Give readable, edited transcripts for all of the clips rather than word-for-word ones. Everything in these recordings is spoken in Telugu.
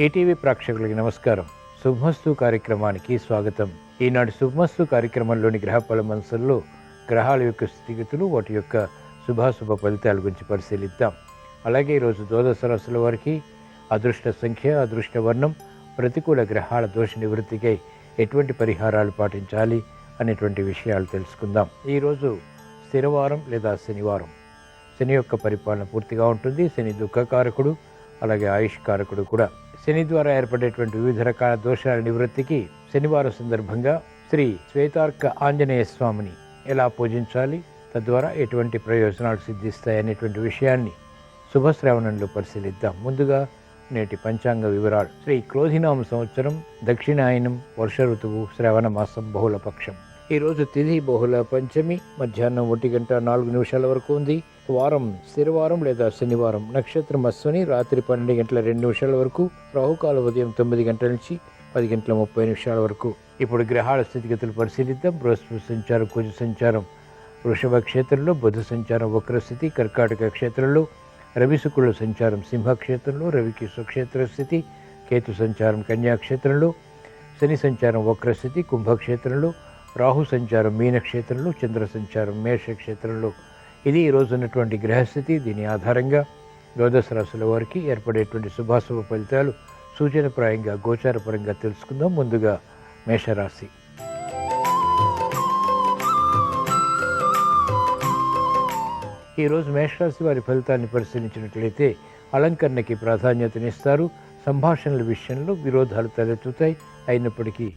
ఈటీవీ ప్రేక్షకులకి నమస్కారం. శుభమస్తు కార్యక్రమానికి స్వాగతం. ఈనాటి శుభమస్తు కార్యక్రమంలోని గ్రహ ఫలమంశంలో గ్రహాల యొక్క స్థితిగతులు, వాటి యొక్క శుభాశుభ ఫలితాల గురించి పరిశీలిద్దాం. అలాగే ఈరోజు ద్వాదశ రాశుల వారికి అదృష్ట సంఖ్య, అదృష్ట వర్ణం, ప్రతికూల గ్రహాల దోష నివృత్తికై ఎటువంటి పరిహారాలు పాటించాలి అనేటువంటి విషయాలు తెలుసుకుందాం. ఈరోజు స్థిరవారం లేదా శనివారం. శని యొక్క పరిపాలన పూర్తిగా ఉంటుంది. శని దుఃఖకారకుడు, అలాగే ఆయుష్కారకుడు కూడా. శని ద్వారా ఏర్పడేటువంటి వివిధ రకాల దోషాల నివృత్తికి శనివారం సందర్భంగా శ్రీ శ్వేతార్క ఆంజనేయ స్వామిని ఎలా పూజించాలి, తద్వారా ఎటువంటి ప్రయోజనాలు సిద్ధిస్తాయి అనేటువంటి విషయాన్ని శుభశ్రవణంలో పరిశీలిద్దాం. ముందుగా నేటి పంచాంగ వివరాలు. శ్రీ క్రోధినామ సంవత్సరం, దక్షిణాయనం, వర్ష ఋతువు, శ్రవణ మాసం, బహుళపక్షం. ఈరోజు తిథి బహుళ పంచమి, మధ్యాహ్నం 1:04 వరకు ఉంది. వారం స్థిరవారం లేదా శనివారం. నక్షత్రం అశ్విని, రాత్రి 12:02 వరకు. రాహుకాలం ఉదయం 9 గంటల నుంచి 10:30 వరకు. ఇప్పుడు గ్రహాల స్థితిగతులు పరిశీలిద్దాం. బృహస్పతి సంచారం, కుజ సంచారం వృషభ క్షేత్రంలో, బుధ సంచారం వక్రస్థితి కర్కాటక క్షేత్రంలో, రవి శుక్రుల సంచారం సింహక్షేత్రంలో, రవికి స్వక్షేత్ర స్థితి, కేతు సంచారం కన్యాక్షేత్రంలో, శని సంచారం వక్రస్థితి కుంభక్షేత్రంలో, రాహు సంచారం మీనక్షేత్రంలో, చంద్ర సంచారం మేషక్షేత్రంలో. ఇది ఈరోజు ఉన్నటువంటి గ్రహస్థితి. దీని ఆధారంగా ద్వాదశ రాశుల వారికి ఏర్పడేటువంటి శుభాశుభ ఫలితాలు సూచనప్రాయంగా గోచారపరంగా తెలుసుకుందాం. ముందుగా మేషరాశి. ఈరోజు మేషరాశి వారి ఫలితాన్ని పరిశీలించినట్లయితే అలంకరణకి ప్రాధాన్యతనిస్తారు. సంభాషణల విషయంలో విరోధాలు తలెత్తుతాయి, అయినప్పటికీ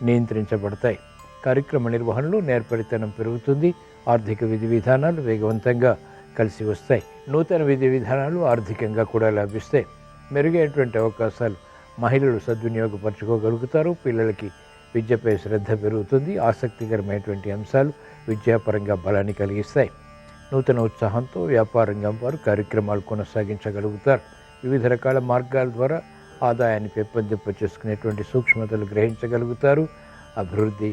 నియంత్రించబడతాయి. కార్యక్రమ నిర్వహణలో నేర్పరితనం పెరుగుతుంది. ఆర్థిక విధి విధానాలు వేగవంతంగా కలిసి వస్తాయి. నూతన విధి విధానాలు ఆర్థికంగా కూడా లభిస్తాయి. మెరుగైనటువంటి అవకాశాలు మహిళలు సద్వినియోగపరచుకోగలుగుతారు. పిల్లలకి విద్యపై శ్రద్ధ పెరుగుతుంది. ఆసక్తికరమైనటువంటి అంశాలు విద్యాపరంగా బలాన్ని కలిగిస్తాయి. నూతన ఉత్సాహంతో వ్యాపార రంగం వారు కార్యక్రమాలు కొనసాగించగలుగుతారు. వివిధ రకాల మార్గాల ద్వారా ఆదాయాన్ని పెంపొందింప చేసుకునేటువంటి సూక్ష్మతలు గ్రహించగలుగుతారు. అభివృద్ధి,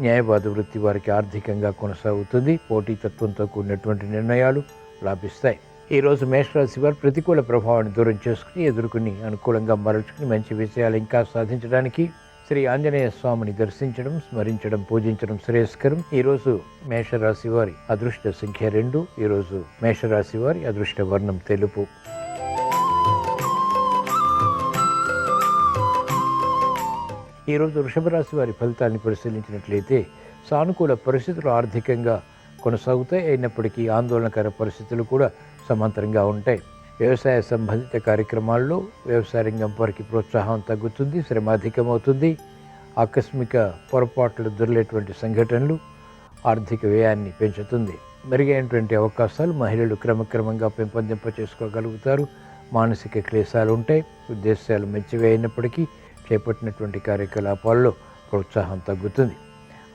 న్యాయవాద వృత్తి వారికి ఆర్థికంగా కొనసాగుతుంది. పోటీతత్వంతో కూడినటువంటి నిర్ణయాలు లాభిస్తాయి. ఈరోజు మేషరాశి వారు ప్రతికూల ప్రభావాన్ని దూరం చేసుకుని, ఎదుర్కొని, అనుకూలంగా మరల్చుకుని మంచి విషయాలు ఇంకా సాధించడానికి శ్రీ ఆంజనేయ స్వామిని దర్శించడం, స్మరించడం, పూజించడం శ్రేయస్కరం. ఈరోజు మేషరాశి వారి అదృష్ట సంఖ్య 2. ఈరోజు మేషరాశి వారి అదృష్ట వర్ణం తెలుపు. ఈరోజు వృషభ రాశి వారి ఫలితాన్ని పరిశీలించినట్లయితే సానుకూల పరిస్థితులు ఆర్థికంగా కొనసాగుతాయి. అయినప్పటికీ ఆందోళనకర పరిస్థితులు కూడా సమాంతరంగా ఉంటాయి. వ్యవసాయ సంబంధిత కార్యక్రమాల్లో వ్యవసాయ రంగం వారికి ప్రోత్సాహం తగ్గుతుంది, శ్రమ అధికమవుతుంది. ఆకస్మిక పొరపాట్లు దొరికేటువంటి సంఘటనలు ఆర్థిక వ్యయాన్ని పెంచుతుంది. మెరుగైనటువంటి అవకాశాలు మహిళలు క్రమక్రమంగా పెంపొందింప చేసుకోగలుగుతారు. మానసిక క్లేశాలు ఉంటాయి. ఉద్దేశాలు మంచివి అయినప్పటికీ చేపట్టినటువంటి కార్యకలాపాల్లో ప్రోత్సాహం తగ్గుతుంది.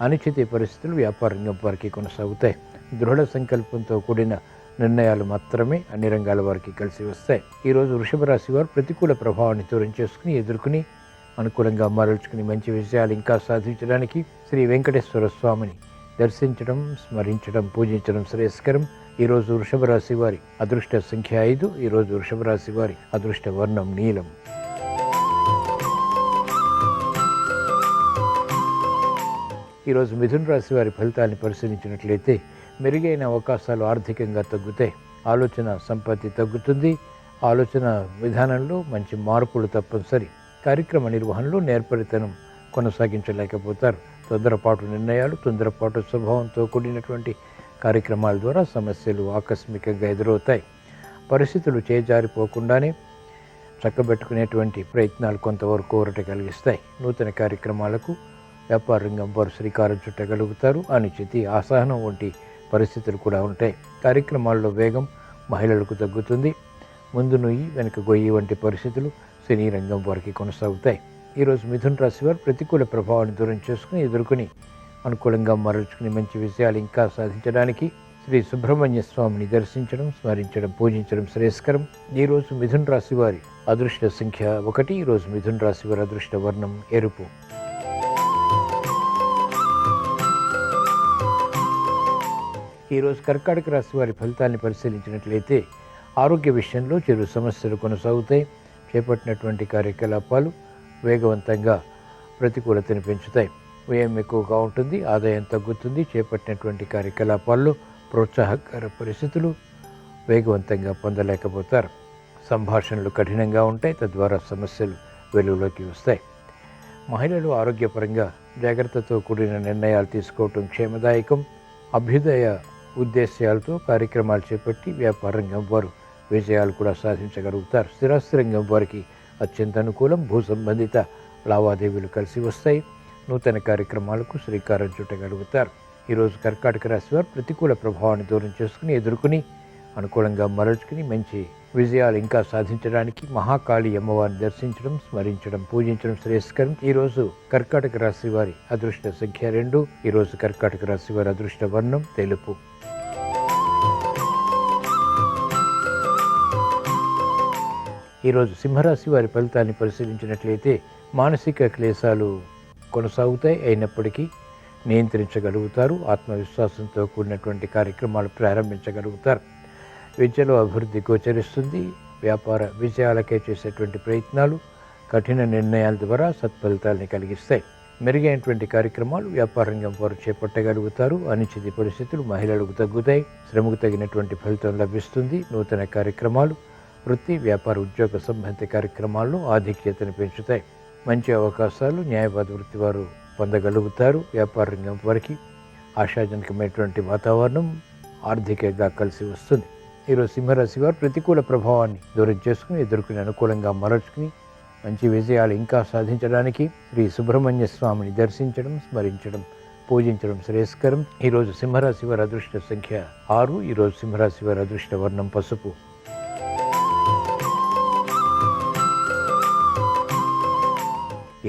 అనిశ్చిత పరిస్థితులు వ్యాపార రంగం వారికి కొనసాగుతాయి. దృఢ సంకల్పంతో కూడిన నిర్ణయాలు మాత్రమే అన్ని రంగాల వారికి కలిసి వస్తాయి. ఈరోజు వృషభ రాశి వారు ప్రతికూల ప్రభావాన్ని దూరం చేసుకుని, ఎదుర్కొని, అనుకూలంగా మరల్చుకుని మంచి విషయాలు ఇంకా సాధించడానికి శ్రీ వెంకటేశ్వర స్వామిని దర్శించడం, స్మరించడం, పూజించడం శ్రేయస్కరం. ఈరోజు వృషభ రాశి వారి అదృష్ట సంఖ్య 5. ఈరోజు వృషభ రాశి వారి అదృష్ట వర్ణం నీలం. ఈరోజు మిథున రాశి వారి ఫలితాన్ని పరిశీలించినట్లయితే మెరుగైన అవకాశాలు ఆర్థికంగా తగ్గుతాయి. ఆలోచన సంపత్తి తగ్గుతుంది. ఆలోచన విధానంలో మంచి మార్పులు తప్పనిసరి. కార్యక్రమ నిర్వహణలో నేర్పరితనం కొనసాగించలేకపోతారు. తొందరపాటు నిర్ణయాలు, తొందరపాటు స్వభావంతో కూడినటువంటి కార్యక్రమాల ద్వారా సమస్యలు ఆకస్మికంగా ఎదురవుతాయి. పరిస్థితులు చేజారిపోకుండానే చక్కబెట్టుకునేటువంటి ప్రయత్నాలు కొంతవరకు ఊరట కలిగిస్తాయి. నూతన కార్యక్రమాలకు వ్యాపార రంగం వారు శ్రీకారం చుట్టగలుగుతారు. అనిశ్చితి, అసహనం వంటి పరిస్థితులు కూడా ఉంటాయి. కార్యక్రమాల్లో వేగం మహిళలకు తగ్గుతుంది. ముందు నుయ్యి వెనుక గొయ్యి వంటి పరిస్థితులు సినీ రంగం వారికి కొనసాగుతాయి. ఈరోజు మిథున రాశి వారు ప్రతికూల ప్రభావాన్ని దూరం చేసుకుని, ఎదుర్కొని, అనుకూలంగా మరల్చుకుని మంచి విషయాలు ఇంకా సాధించడానికి శ్రీ సుబ్రహ్మణ్య స్వామిని దర్శించడం, స్మరించడం, పూజించడం శ్రేయస్కరం. ఈరోజు మిథున రాశి వారి అదృష్ట సంఖ్య 1. ఈరోజు మిథున రాశి వారి అదృష్ట వర్ణం ఎరుపు. ఈరోజు కర్కాటక రాశి వారి ఫలితాన్ని పరిశీలించినట్లయితే ఆరోగ్య విషయంలో చిరు సమస్యలు కొనసాగుతాయి. చేపట్టినటువంటి కార్యకలాపాలు వేగవంతంగా ప్రతికూలతను పెంచుతాయి. వ్యయం ఎక్కువగా ఉంటుంది, ఆదాయం తగ్గుతుంది. చేపట్టినటువంటి కార్యకలాపాల్లో ప్రోత్సాహకర పరిస్థితులు వేగవంతంగా పొందలేకపోతారు. సంభాషణలు కఠినంగా ఉంటాయి, తద్వారా సమస్యలు వెలుగులోకి వస్తాయి. మహిళలు ఆరోగ్యపరంగా జాగ్రత్తతో కూడిన నిర్ణయాలు తీసుకోవటం క్షేమదాయకం. అభ్యుదయ ఉద్దేశాలతో కార్యక్రమాలు చేపట్టి వ్యాపార రంగం వారు విజయాలు కూడా సాధించగలుగుతారు. స్థిరాస్తి రంగం వారికి అత్యంత అనుకూలం. భూ సంబంధిత లావాదేవీలు కలిసి వస్తాయి. నూతన కార్యక్రమాలకు శ్రీకారం చుట్టగలుగుతారు. ఈరోజు కర్కాటక రాశి వారు ప్రతికూల ప్రభావాన్ని దూరం చేసుకుని ఎదుర్కొని అనుకూలంగా మరల్చుకుని మంచి విజయాలు ఇంకా సాధించడానికి మహాకాళి అమ్మవారిని దర్శించడం, స్మరించడం, పూజించడం శ్రేయస్కరం. ఈరోజు కర్కాటక రాశి వారి అదృష్ట సంఖ్య 2. ఈరోజు కర్కాటక రాశి వారి అదృష్ట వర్ణం తెలుపు. ఈరోజు సింహరాశి వారి ఫలితాన్ని పరిశీలించినట్లయితే మానసిక క్లేశాలు కొనసాగుతాయి, అయినప్పటికీ నియంత్రించగలుగుతారు. ఆత్మవిశ్వాసంతో కూడినటువంటి కార్యక్రమాలు ప్రారంభించగలుగుతారు. విద్యలో అభివృద్ధి గోచరిస్తుంది. వ్యాపార విజయాలకే చేసేటువంటి ప్రయత్నాలు కఠిన నిర్ణయాల ద్వారా సత్ఫలితాలని కలిగిస్తాయి. మెరుగైనటువంటి కార్యక్రమాలు వ్యాపార రంగం వారు చేపట్టగలుగుతారు. అనిశ్చిత పరిస్థితులు మహిళలకు తగ్గుతాయి. శ్రమకు తగినటువంటి ఫలితం లభిస్తుంది. నూతన కార్యక్రమాలు వృత్తి, వ్యాపార, ఉద్యోగ సంబంధిత కార్యక్రమాల్లో ఆధిక్యతను పెంచుతాయి. మంచి అవకాశాలు న్యాయవాద వృత్తి వారు పొందగలుగుతారు. వ్యాపార రంగం వారికి ఆశాజనకమైనటువంటి వాతావరణం ఆర్థికంగా కలిసి వస్తుంది. ఈరోజు సింహరాశి వారు ప్రతికూల ప్రభావాన్ని దూరం చేసుకుని ఎదుర్కొని అనుకూలంగా మరల్చుకుని మంచి విజయాలు ఇంకా సాధించడానికి శ్రీ సుబ్రహ్మణ్య స్వామిని దర్శించడం, స్మరించడం, పూజించడం శ్రేయస్కరం. ఈరోజు సింహరాశి వారి అదృష్ట సంఖ్య 6. ఈరోజు సింహరాశి వారి అదృష్ట వర్ణం పసుపు.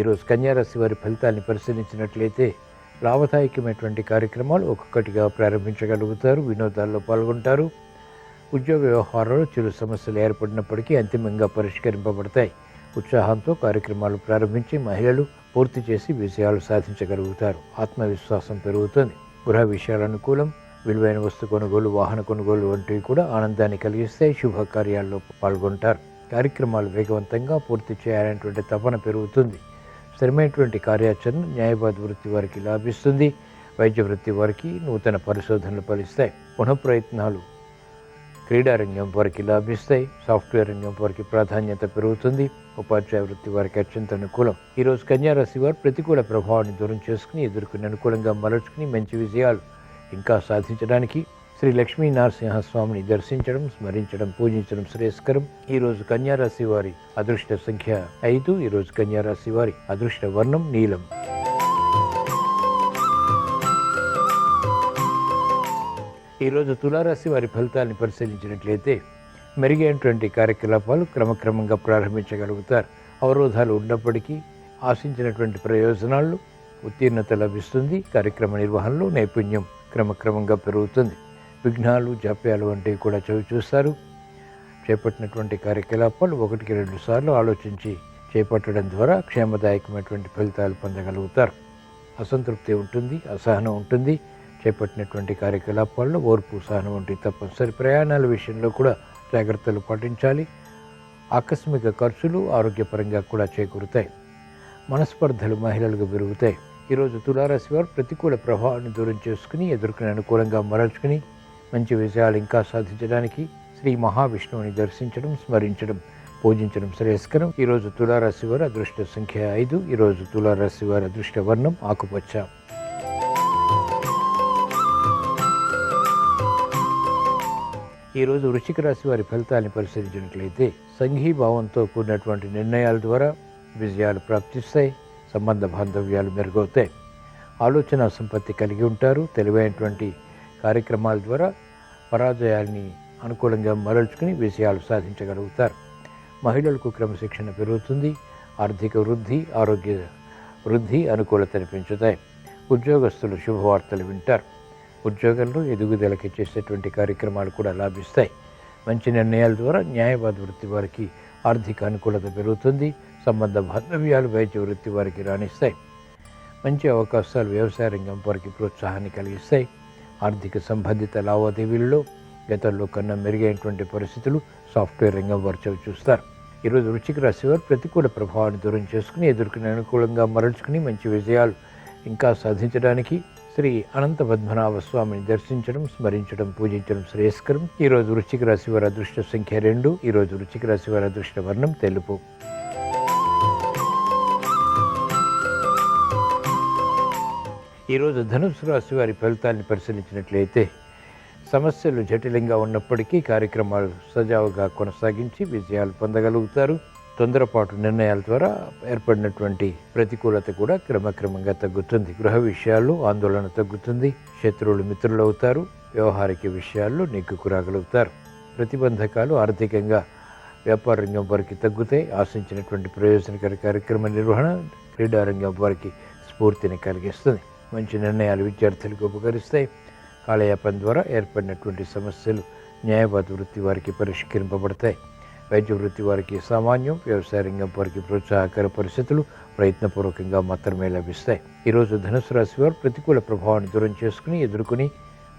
ఈరోజు కన్యారాశి వారి ఫలితాన్ని పరిశీలించినట్లయితే లాభదాయకమైనటువంటి కార్యక్రమాలు ఒక్కొక్కటిగా ప్రారంభించగలుగుతారు. వినోదాల్లో పాల్గొంటారు. ఉద్యోగ వ్యవహారాల్లో చిరు సమస్యలు ఏర్పడినప్పటికీ అంతిమంగా పరిష్కరింపబడతాయి. ఉత్సాహంతో కార్యక్రమాలు ప్రారంభించి మహిళలు పూర్తి చేసి విజయాలు సాధించగలుగుతారు. ఆత్మవిశ్వాసం పెరుగుతుంది. గృహ విషయాల అనుకూలం. విలువైన వస్తు కొనుగోలు, వాహన కొనుగోలు వంటివి కూడా ఆనందాన్ని కలిగిస్తాయి. శుభకార్యాల్లో పాల్గొంటారు. కార్యక్రమాలు వేగవంతంగా పూర్తి చేయాలనేటువంటి తపన పెరుగుతుంది. స్థిరమైనటువంటి కార్యాచరణ న్యాయవాద వృత్తి వారికి లాభిస్తుంది. వైద్య వృత్తి వారికి నూతన పరిశోధనలు ఫలిస్తాయి. పునఃప్రయత్నాలు క్రీడారంగం వారికి లాభిస్తాయి. సాఫ్ట్వేర్ రంగం వారికి ప్రాధాన్యత పెరుగుతుంది. ఉపాధ్యాయ వృత్తి వారికి అత్యంత అనుకూలం. ఈరోజు కన్యారాశి వారు ప్రతికూల ప్రభావాన్ని దూరం చేసుకుని ఎదుర్కొని అనుకూలంగా మరల్చుకుని మంచి విజయాలు ఇంకా సాధించడానికి శ్రీ లక్ష్మీ నరసింహస్వామిని దర్శించడం, స్మరించడం, పూజించడం శ్రేయస్కరం. ఈరోజు కన్యారాశి వారి అదృష్ట సంఖ్య 5. ఈరోజు కన్యారాశి వారి అదృష్ట వర్ణం నీలం. ఈరోజు తులారాశి వారి ఫలితాలను పరిశీలించినట్లయితే మెరుగైనటువంటి కార్యకలాపాలు క్రమక్రమంగా ప్రారంభించగలుగుతారు. అవరోధాలు ఉన్నప్పటికీ ఆశించినటువంటి ప్రయోజనాలు ఉత్తీర్ణత లభిస్తుంది. కార్యక్రమ నిర్వహణలో నైపుణ్యం క్రమక్రమంగా పెరుగుతుంది. విఘ్నాలు, జాప్యాలు వంటివి కూడా చూస్తారు. చేపట్టినటువంటి కార్యకలాపాలు 1-2 సార్లు ఆలోచించి చేపట్టడం ద్వారా క్షేమదాయకమైనటువంటి ఫలితాలు పొందగలుగుతారు. అసంతృప్తి ఉంటుంది, అసహనం ఉంటుంది. చేపట్టినటువంటి కార్యకలాపాల్లో ఓర్పు, సహనం వంటి తప్పనిసరి. ప్రయాణాల విషయంలో కూడా జాగ్రత్తలు పాటించాలి. ఆకస్మిక ఖర్చులు ఆరోగ్యపరంగా కూడా చేకూరుతాయి. మనస్పర్ధలు మహిళలకు పెరుగుతాయి. ఈరోజు తులారాశి వారు ప్రతికూల ప్రభావాన్ని దూరం చేసుకుని ఎదుర్కొని అనుకూలంగా మరల్చుకుని మంచి విజయాలు ఇంకా సాధించడానికి శ్రీ మహావిష్ణువుని దర్శించడం, స్మరించడం, పూజించడం శ్రేయస్కరం. ఈరోజు తులారాశి వారి అదృష్ట సంఖ్య 5. ఈరోజు తులారాశి వారి అదృష్ట వర్ణం ఆకుపచ్చ. ఈరోజు వృశ్చిక రాశి వారి ఫలితాన్ని పరిశీలించినట్లయితే సంఘీభావంతో కూడినటువంటి నిర్ణయాల ద్వారా విజయాలు ప్రాప్తిస్తాయి. సంబంధ బాంధవ్యాలు మెరుగవుతాయి. ఆలోచన సంపత్తి కలిగి ఉంటారు. తెలివైనటువంటి కార్యక్రమాల ద్వారా పరాజయాల్ని అనుకూలంగా మరల్చుకుని విజయాలు సాధించగలుగుతారు. మహిళలకు క్రమశిక్షణ పెరుగుతుంది. ఆర్థిక వృద్ధి, ఆరోగ్య వృద్ధి అనుకూలతను పెంచుతాయి. ఉద్యోగస్తులు శుభవార్తలు వింటారు. ఉద్యోగంలో ఎదుగుదలకి చేసేటువంటి కార్యక్రమాలు కూడా లాభిస్తాయి. మంచి నిర్ణయాల ద్వారా న్యాయవాద వృత్తి వారికి ఆర్థిక అనుకూలత పెరుగుతుంది. సంబంధ బాంధవ్యాలు వైద్య వృత్తి వారికి రాణిస్తాయి. మంచి అవకాశాలు వ్యవసాయ రంగం వారికి ప్రోత్సాహాన్ని కలిగిస్తాయి. ఆర్థిక సంబంధిత లావాదేవీలలో గతంలో కన్నా మెరుగైనటువంటి పరిస్థితులు సాఫ్ట్వేర్ రంగం వారు చూస్తారు. ఈరోజు వృశ్చిక రాశి వారు ప్రతికూల ప్రభావాన్ని దూరం చేసుకుని ఎదుర్కొనే అనుకూలంగా మరల్చుకుని మంచి విజయాలు ఇంకా సాధించడానికి శ్రీ అనంత పద్మనాభ స్వామిని దర్శించడం, స్మరించడం, పూజించడం శ్రేయస్కరం. ఈరోజు వృశ్చిక రాశి వారి అదృష్ట సంఖ్య 2. ఈరోజు వృశ్చిక రాశి వారి అదృష్ట వర్ణం తెలుపు. ఈరోజు ధనుసు రాశి వారి ఫలితాన్ని పరిశీలించినట్లయితే సమస్యలు జటిలంగా ఉన్నప్పటికీ కార్యక్రమాలు సజావుగా కొనసాగించి విజయాలు పొందగలుగుతారు. తొందరపాటు నిర్ణయాల ద్వారా ఏర్పడినటువంటి ప్రతికూలత కూడా క్రమక్రమంగా తగ్గుతుంది. గృహ విషయాల్లో ఆందోళన తగ్గుతుంది. శత్రువులు మిత్రులు అవుతారు. వ్యవహారిక విషయాల్లో నెగ్గుకు రాగలుగుతారు. ప్రతిబంధకాలు ఆర్థికంగా వ్యాపార రంగం వారికి తగ్గుతాయి. ఆశించినటువంటి ప్రయోజనకర కార్యక్రమ నిర్వహణ క్రీడారంగం వారికి స్ఫూర్తిని కలిగిస్తుంది. మంచి నిర్ణయాలు విద్యార్థులకు ఉపకరిస్తాయి. కాలయాపన ద్వారా ఏర్పడినటువంటి సమస్యలు న్యాయవాద వృత్తి వారికి పరిష్కరింపబడతాయి. వైద్య వృత్తి వారికి సామాన్యం, వ్యవసాయ రంగం వారికి ప్రోత్సాహకర పరిస్థితులు ప్రయత్నపూర్వకంగా మాత్రమే లభిస్తాయి. ఈరోజు ధనుసు రాశి వారు ప్రతికూల ప్రభావాన్ని దూరం చేసుకుని ఎదుర్కొని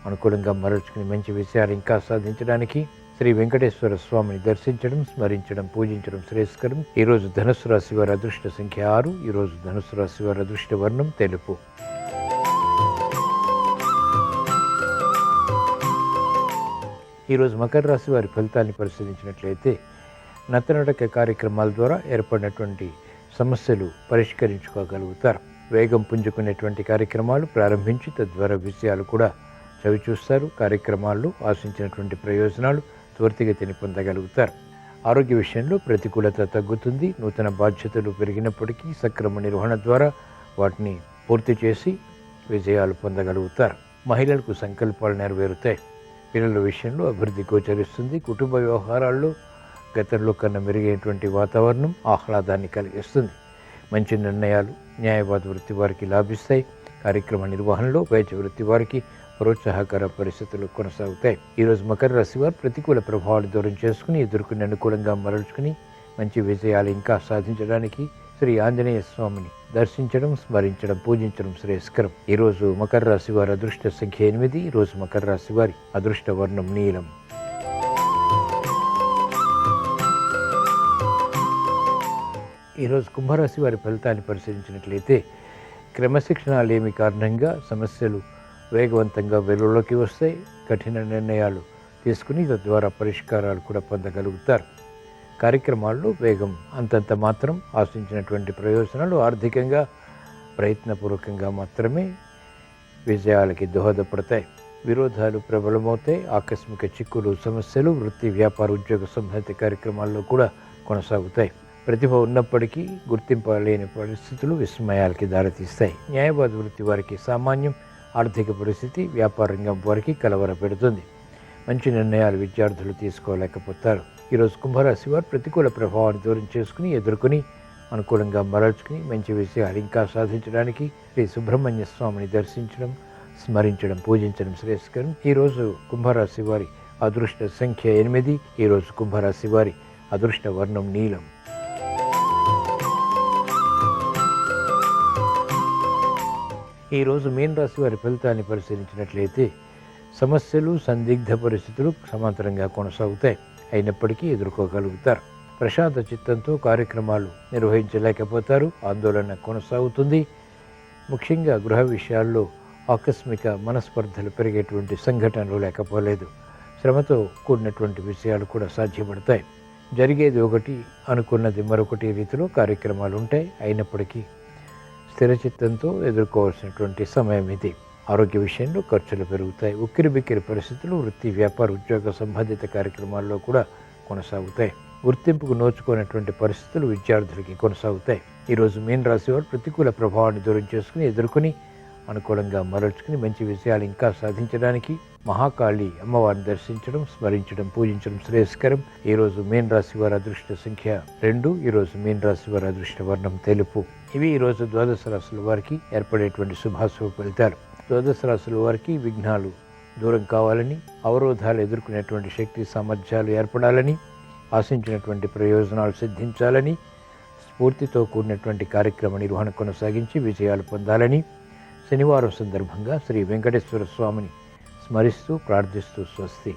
అనుకూలంగా మరల్చుకుని మంచి విషయాలు ఇంకా సాధించడానికి శ్రీ వెంకటేశ్వర స్వామిని దర్శించడం, స్మరించడం, పూజించడం శ్రేయస్కరం. ఈరోజు ధనుసు రాశి వారి అదృష్ట సంఖ్య 6. ఈరోజు ధనుసు రాశి వారి అదృష్ట వర్ణం తెలుపు. ఈరోజు మకర రాశి వారి ఫలితాన్ని పరిశీలించినట్లయితే నత్తనడక కార్యక్రమాల ద్వారా ఏర్పడినటువంటి సమస్యలు పరిష్కరించుకోగలుగుతారు. వేగం పుంజుకునేటువంటి కార్యక్రమాలు ప్రారంభించి తద్వారా విజయాలు కూడా చవిచూస్తారు. కార్యక్రమాల్లో ఆశించినటువంటి ప్రయోజనాలు త్వరితగతిని పొందగలుగుతారు. ఆరోగ్య విషయంలో ప్రతికూలత తగ్గుతుంది. నూతన బాధ్యతలు పెరిగినప్పటికీ సక్రమ నిర్వహణ ద్వారా వాటిని పూర్తి చేసి విజయాలు పొందగలుగుతారు. మహిళలకు సంకల్పాలు నెరవేరుతాయి. పిల్లల విషయంలో అభివృద్ధి గోచరిస్తుంది. కుటుంబ వ్యవహారాల్లో గతంలో కన్నా మెరుగైనటువంటి వాతావరణం ఆహ్లాదాన్ని కలిగిస్తుంది. మంచి నిర్ణయాలు న్యాయవాద వృత్తి వారికి లాభిస్తాయి. కార్యక్రమ నిర్వహణలో వైద్య వృత్తి వారికి ప్రోత్సాహకర పరిస్థితులు కొనసాగుతాయి. ఈరోజు మకర రాశి వారు ప్రతికూల ప్రభావాలు దూరం చేసుకుని ఎదుర్కొని అనుకూలంగా మరల్చుకుని మంచి విజయాలు ఇంకా సాధించడానికి శ్రీ ఆంజనేయ స్వామిని దర్శించడం, స్మరించడం, పూజించడం శ్రేయస్కరం. ఈరోజు మకర రాశి వారి అదృష్ట సంఖ్య 8. ఈరోజు మకర రాశి వారి అదృష్ట వర్ణం నీలం. ఈరోజు కుంభరాశి వారి ఫలితాన్ని పరిశీలించినట్లయితే క్రమశిక్షణ లేమి కారణంగా సమస్యలు వేగవంతంగా వెలుగులోకి వస్తాయి. కఠిన నిర్ణయాలు తీసుకుని తద్వారా పరిష్కారాలు కూడా పొందగలుగుతారు. కార్యక్రమాల్లో వేగం అంతంత మాత్రం. ఆశించినటువంటి ప్రయోజనాలు ఆర్థికంగా ప్రయత్నపూర్వకంగా మాత్రమే విజయాలకి దోహదపడతాయి. విరోధాలు ప్రబలమవుతాయి. ఆకస్మిక చిక్కులు, సమస్యలు వృత్తి, వ్యాపార, ఉద్యోగ సంబంధిత కార్యక్రమాల్లో కూడా కొనసాగుతాయి. ప్రతిభ ఉన్నప్పటికీ గుర్తింపలేని పరిస్థితులు విస్మయాలకి దారితీస్తాయి. న్యాయవాద వృత్తి వారికి సామాన్యం. ఆర్థిక పరిస్థితి వ్యాపార రంగం వారికి కలవర పెడుతుంది. మంచి నిర్ణయాలు విద్యార్థులు తీసుకోలేకపోతారు. ఈరోజు కుంభరాశి వారు ప్రతికూల ప్రభావాన్ని దూరం చేసుకుని ఎదుర్కొని అనుకూలంగా మరల్చుకుని మంచి విషయాలు ఇంకా సాధించడానికి శ్రీ సుబ్రహ్మణ్య స్వామిని దర్శించడం, స్మరించడం, పూజించడం శ్రేయస్కరం. ఈరోజు కుంభరాశి వారి అదృష్ట సంఖ్య 8. ఈరోజు కుంభరాశి వారి అదృష్ట వర్ణం నీలం. ఈరోజు మీన రాశి వారి ఫలితాన్ని పరిశీలించినట్లయితే సమస్యలు, సందిగ్ధ పరిస్థితులు సమాంతరంగా కొనసాగుతాయి. అయినప్పటికీ ఎదుర్కోగలుగుతారు. ప్రశాంత చిత్తంతో కార్యక్రమాలు నిర్వహించలేకపోతారు. ఆందోళన కొనసాగుతుంది. ముఖ్యంగా గృహ విషయాల్లో ఆకస్మిక మనస్పర్ధలు పెరిగేటువంటి సంఘటనలు లేకపోలేదు. శ్రమతో కూడినటువంటి విషయాలు కూడా సాధ్యపడతాయి. జరిగేది ఒకటి, అనుకున్నది మరొకటి రీతిలో కార్యక్రమాలు ఉంటాయి. అయినప్పటికీ స్థిరచిత్తంతో ఎదుర్కోవాల్సినటువంటి సమయం ఇది. ఆరోగ్య విషయంలో ఖర్చులు పెరుగుతాయి. ఉక్కిరిబిక్కిరి పరిస్థితులు వృత్తి, వ్యాపార, ఉద్యోగ సంబంధిత కార్యక్రమాల్లో కూడా కొనసాగుతాయి. గుర్తింపుకు నోచుకునేటువంటి పరిస్థితులు విద్యార్థులకి కొనసాగుతాయి. ఈరోజు మీన రాశి వారు ప్రతికూల ప్రభావాన్ని దూరం చేసుకుని ఎదుర్కొని అనుకూలంగా మరల్చుకుని మంచి విషయాలు ఇంకా సాధించడానికి మహాకాళి అమ్మవారిని దర్శించడం, స్మరించడం, పూజించడం శ్రేయస్కరం. ఈరోజు మీన రాశి వారి అదృష్ట సంఖ్య 2. ఈరోజు మీన రాశి వారి అదృష్ట వర్ణం తెలుపు. ఇవి ఈరోజు ద్వాదశ రాశుల వారికి ఏర్పడేటువంటి శుభాశుభ ఫలితాలు. ద్వాదశ రాశుల వారికి విఘ్నాలు దూరం కావాలని, అవరోధాలు ఎదుర్కొనేటువంటి శక్తి సామర్థ్యాలు ఏర్పడాలని, ఆశించినటువంటి ప్రయోజనాలు సిద్ధించాలని, స్ఫూర్తితో కూడినటువంటి కార్యక్రమ నిర్వహణ కొనసాగించి విజయాలు పొందాలని శనివారం సందర్భంగా శ్రీ వెంకటేశ్వర స్వామిని స్మరిస్తూ ప్రార్థిస్తూ స్వస్తి.